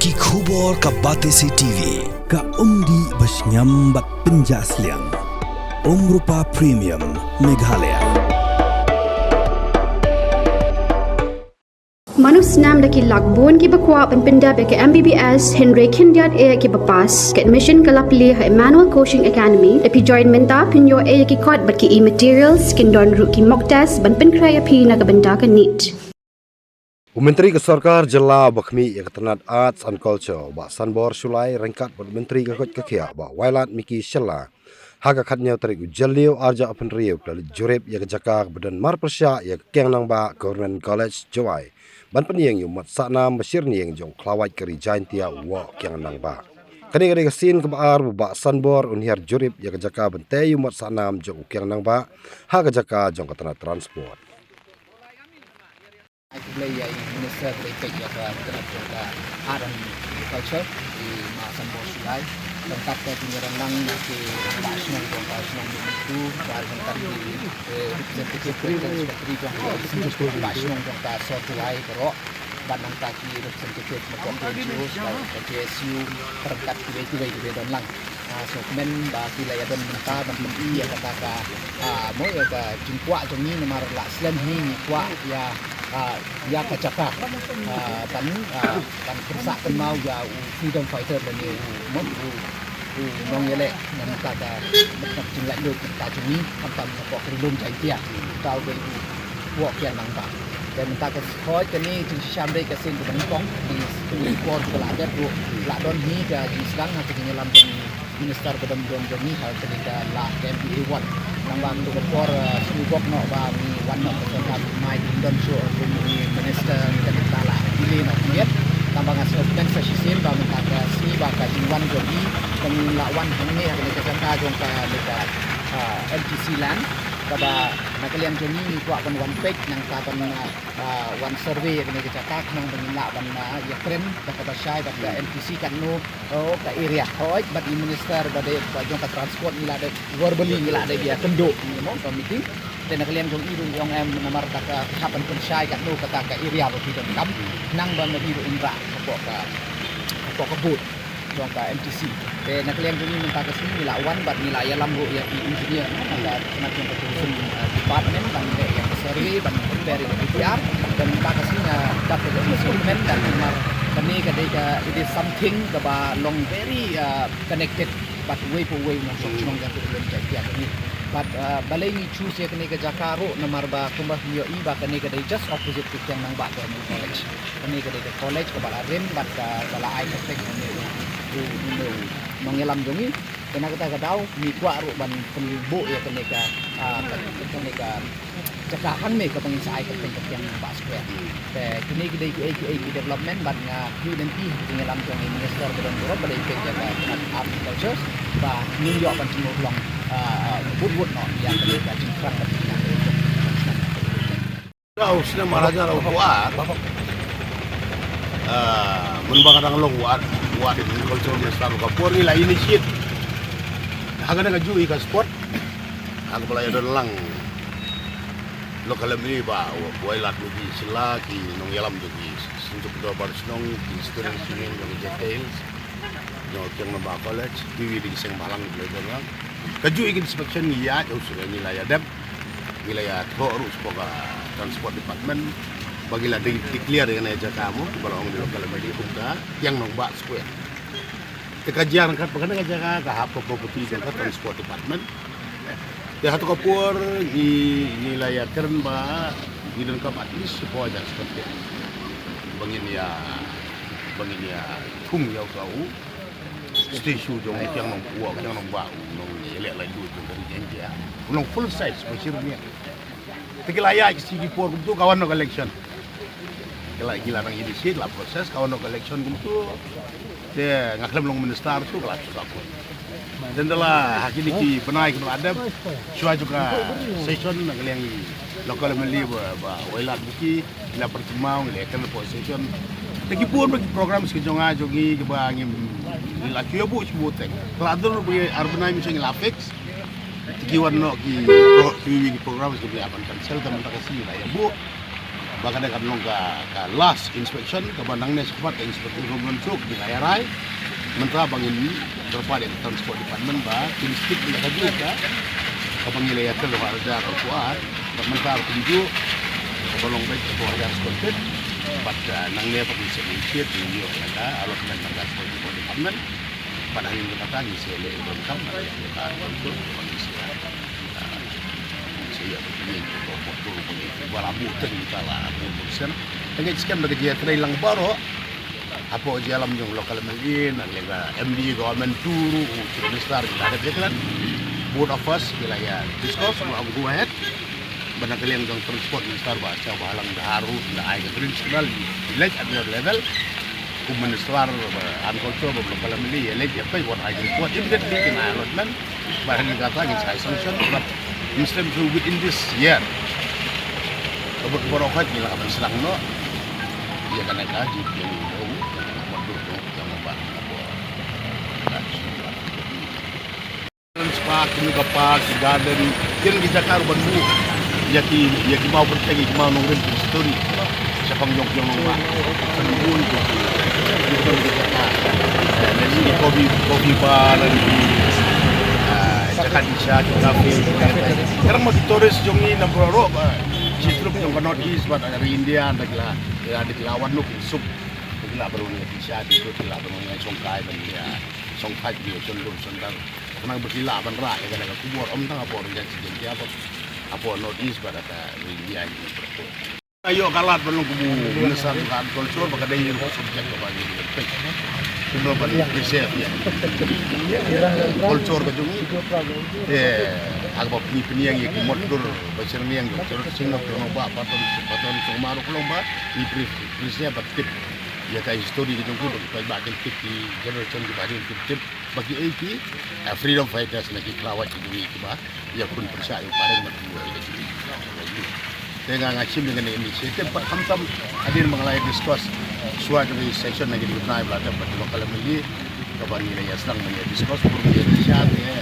Ki khubor ka Batesi TV ka umdi basnyambak penjaslian Rupa Premium Meghalaya. Manusnam daki lakbon ki bakwa penpinda beke MBBS Henry Kindiat e ki bapas ke admission kalapli ha Emmanuel Coaching Academy epi join menta pinyo e ki kot bat ki e-materials kin don ru ki mock test ban pen kraya pi na kabenda ka NEET. Menteri Kesarkar Jela Bakmi yang Ketenat Arts and Culture Bak Sanbor Sulai rengkat Menteri Kakot Kakia Bak Wailat Miki Shella Haga Katnya Tarik Jalio Arja Open Rio Lalu Jurep yang Jakak Badan Mar Persya yang Keng Nang Bak Government College Jawai Ban Peniang Yumat Sakna Mesir ni yang Jong Klawat Keri Jain Tia Wak Keng Nang Bak Kani kesin kebaar Bak Sanbor Unhir Jurep yang Jakak Bentai Yumat Sakna Jong Keng Nang Bak Haga Jakak Jong Ketenat Transport Saya Minister Terkait Art and Culture di Sanbor Sulai lengkap dengan lang ke nasional itu lengkap di representatif Secretary Jong nasional Jong Sulai Kerok bandang kaki representatif Macam JSU perangkat tiba-tiba don lang so kemen bagi layak don mentah dan menteri kata mau ya jingkwa joni nomor la slam ni kwa ya kacaka tan kersa kan mau ya freedom fighter dan mau nong yele nan kata betul jingla do kita joni tanpa pokok kerudung jantia tahu ke wok yang nangka dan minta ke sekolah kini jing syamre ke sin ke bangkong di port ke lader do la don ni ke jislang atau penyelam Minister Badan Joni hal ketika la MBA 1 nambang tu kepor subok no ba mi wan no peserta mai Indon show ni Minister ketika la pilih no kiat nambang asal dan sesisin ba minta ke si ba ka Jinwan Joni dan la wan ni ketika santa jong ka dekat MTC land pada nakalian Joni ni ku akan one page nang ka one survey ketika cakap nang benila ban ya keren pada syai pada MTC kan no ka area hoi bat minister pada jong ka transport ni la de verbally ni la de dia kenduk ni mo ka meeting dan nakalian jong irun jong em nomor ka kapan pun syai kan no kata ka area lo tidak kam nang ban di indra ka kebut jong ka MTC dan nakalian jong ni minta ke sini lawan bat nilai ya lambu ya engineer ada nak jong ketusun department ban yang survey ban dari DPR dan minta ke sini dapat instrumen dan nomor kini ketika it is something about long very connected but way for way masuk nong yang belum jadi ini but balai ni choose ya kini ke Jakarta nomor ba kumbah mio I ba kini ke just opposite to yang nang ba college kini ke college ke bala rem but bala I perfect ni mengelam jongi kena kita kadau mi kwa ru ban penbu ya kini ke Jakarta me ke pengin sai ke yang ba square kini kita development ban ki dan pi pengelam jongi Minister Badan Dorot pada ikut jaga art culture ba New York ban semua long wood no yang kita cingkrang dengan Tahu sini maharaja lau kuat. Menbangkang long kuat di kultur Islam kapur ni lah initiate. Haga nak jui ke sport. Haga pelaya dolang. Lokal ini ba wailat lagi selagi nong yalam lagi untuk dua baris nong student sini nong details. Nong yang nambah college di seng malang belajar lang. Kaju ingin inspection ya jauh sudah nilai adab wilayah terus semoga transport department bagilah declare dengan aja kamu kalau orang di lokal media buka yang nombak square kekajian kan pengen aja ke apa property dan transport department ya satu kapur di wilayah keren ba di lengkap at least supaya seperti bangin ya tung jauh kau stasiun jong yang nong buat yang nong bau nong elek lagi tu dari janji ah nong full size macamnya tapi layak segi por tu kawan nong collection gila nang ini sih lah proses kawan nong collection tu dia ngaklem nong minister tu kelas aku dan dalam hakini ki benai kena ada syua juga session nang yang lokal meli ba wailat buki la pertimau le kan session lagi pun bagi program sejonga jogi ke bangim la kiyo bu smutek ladur bu arbanai miseng la fix ki warno ki program ke apan cancel teman tak kasih lah ya bu bahkan dekat long ka last inspection ke bandangnya sempat ke inspektur gubernur suk di Layarai mentah bangin terpadu transport department ba tinstik bila kaji ka kapangilaya ke luar ada kuat mentah tunjuk bolong baik ke harga konten pada nangnya pengisi sedikit di ada alokasi transport department pada hari kata di sele lengkap ada yang untuk pengisi saya begini betul begitu balabu ternyata lah kemudian dengan sekian bekerja terhilang baru apa jalan yang lokal melin lega MD government turu besar ada jalan board of us wilayah discuss mau go ahead benar kalian yang transport besar baca bahalang daharu dah air green signal di village at level kuministrar agriculture lokal melin elect apa buat agriculture immediately in allotment barang kata ini saya sanction but Muslim within this year keberokat bila kami serang no dia kena kaji yang mau berduduk yang membah spark ini kapak garden yang kita kar bandu yaki mau bertegi mau nongrin story siapa yang nombah sembun itu kita jadi kopi bar Jakarta Isya kafe sekarang mau turis jongi nampuro citruk yang ke North East buat dari India ada lawan lu sup gila baru ni Isya itu gila baru ni Songkai dan dia Songkai dia cendur sendar kenang bergila ban ra ya kalau kubur tang apa orang jadi apa North East pada India ini berapa ayo kalat belum kubu menesar kan culture baka dai subjek bagi kuno balik reserve ya culture ka jungi agak peniang yang motor basir ni yang culture singap lomba paton sumaru lomba di prisnya patip ya kai history gitu kudu kai bagian tip di generation di bagian tip bagi AP freedom fighters lagi kelawat jungi ba ya pun percaya paling mati dengan ngacim dengan inisiatif ham-ham hadir mengalai discuss suatu session lagi di Brunei belada pada lokal meli kabar nilai sedang menjadi discuss perlu siap ya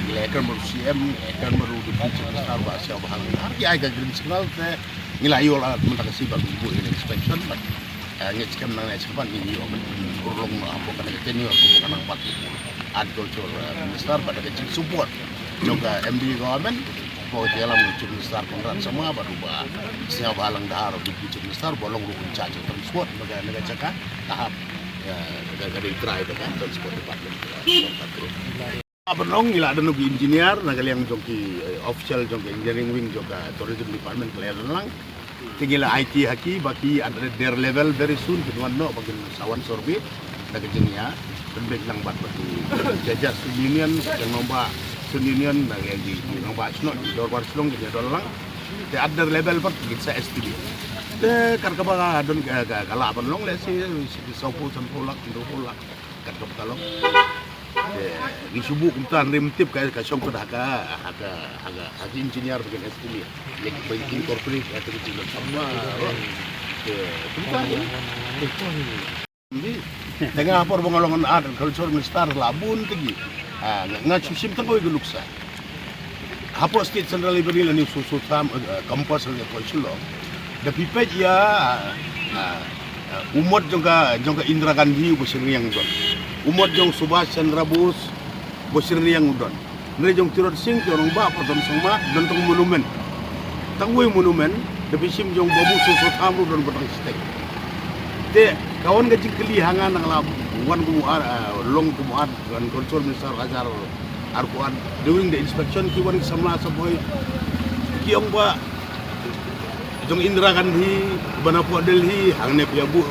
gila akan baru CM akan baru di besar bahasa bahang arti agak green signal ke nilai olah mentah kasih bagi ibu ini inspection ngecek mengenai cepat ini urung apa kena ketemu aku bukan nampak agriculture besar pada kecil support juga MD government bahwa dalam ucap besar kontrak semua baru siapa halang dahar di ucap besar bolong rukun caca transport negara cakap tahap negara try dengan transport department Abang nila ada nubi engineer nagal yang joki official joki engineering wing juga tourism department player lang tinggal IT haki baki ada their level very soon kedua no bagi sawan survey nagal jenia penbek lang bat batu jajah union yang nombak union yang di nombak snot di dor slong di dolang the other level part kita STB the karkaba adon kala abang long lesi sopo sampulak indopulak karkaba kalong di subuh kita rim tip kayak kasong pada aga engineer bagian STB yang bagi incorporate atau kecil sama dengan apa pengalongan ada culture minister labun tinggi ngacu sim tengok itu luksa apa state central library ni susu tam kampus le culture the people ya umot juga Indra Gandhi bosir yang don umot jong Subhash Chandra Bose bosir yang don nre jong Tirot Singh orang ba paton semua don tong monumen tangwe monumen the sim jong babu susu tam don batang stek de kawan gaji kelihangan nang labu wan kumuar long kumuar dan culture minister ajar arkuan during the inspection kiwan samla saboy kiong ba jong Indra Gandhi banapu Delhi hangne piabu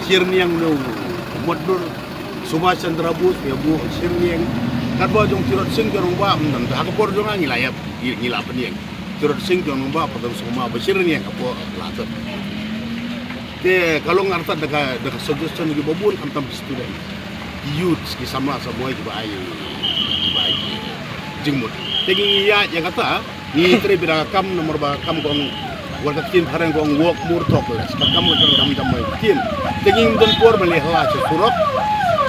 sirniang no modur Subhash Chandra Bose piabu sirniang kadwa jong Tirot Singh jong ba dan hakapor jong ngilayap ngilap niang Tirot Singh jong ba padang semua basirniang kapo latot kalau ngarta dekat suggestion lagi babun kantam student youth ki sama semua itu baik jengmut tegi ya yang kata ni tri bida kam nomor ba kam gong warga tin pareng gong walk mur tok les kam jam tin tegi don por beli hala surok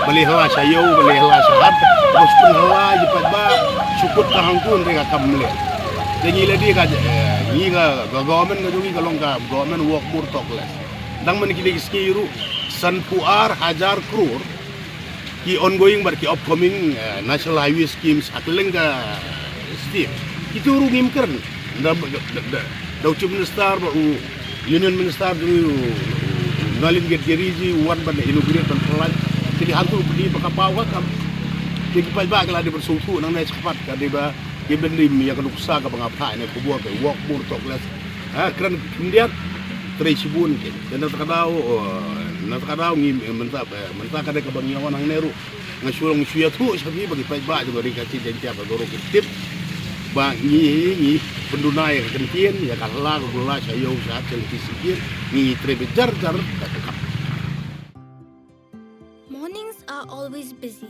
beli hala sayo beli hala sahat terus pun hala jipat ba sukut kahangkun rega kam le Dengi lagi ka ni ka government ka jungi ka longka government work more talkless. Dang man kini skiru sanpuar hajar crore ki ongoing bar ki upcoming national highway schemes akleng ka steam. Itu rungim kern. Da chief minister ba union minister du ngalin get geriji wan ban inaugurate ban pelan. Jadi hantu di bakapawa kam. Jadi pa kala di bersutu nang nai cepat ka di ba given rim ya kaduksa ka pangapa ne kubuat walk more talkless. Keren kemudian Tresibun ke dan nakadaw ngi menta kada ka bangyawan ang neru ngasulong suya tu sabi bagi pa juga dikasih janji apa goro tip ba ngi pendunai kentien ya kala gula sayo sa sikir ngi trebejar jar kakak. Mornings are always busy.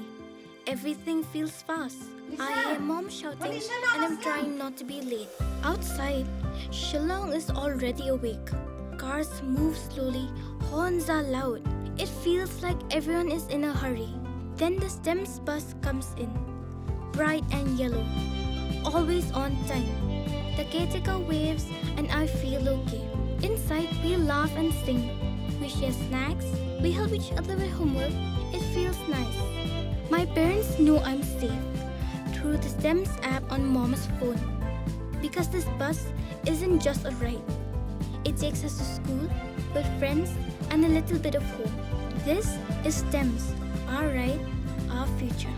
Everything feels fast. I hear mom shouting and I'm trying not to be late. Outside, Shillong is already awake. Cars move slowly, horns are loud. It feels like everyone is in a hurry. Then the STEMS bus comes in, bright and yellow, always on time. The caretaker waves and I feel okay. Inside, we laugh and sing. We share snacks, we help each other with homework. It feels nice. My parents know I'm safe through the STEMS app on Mom's phone. Because this bus isn't just a ride. It takes us to school with friends and a little bit of hope. This is STEMS, our ride, our future.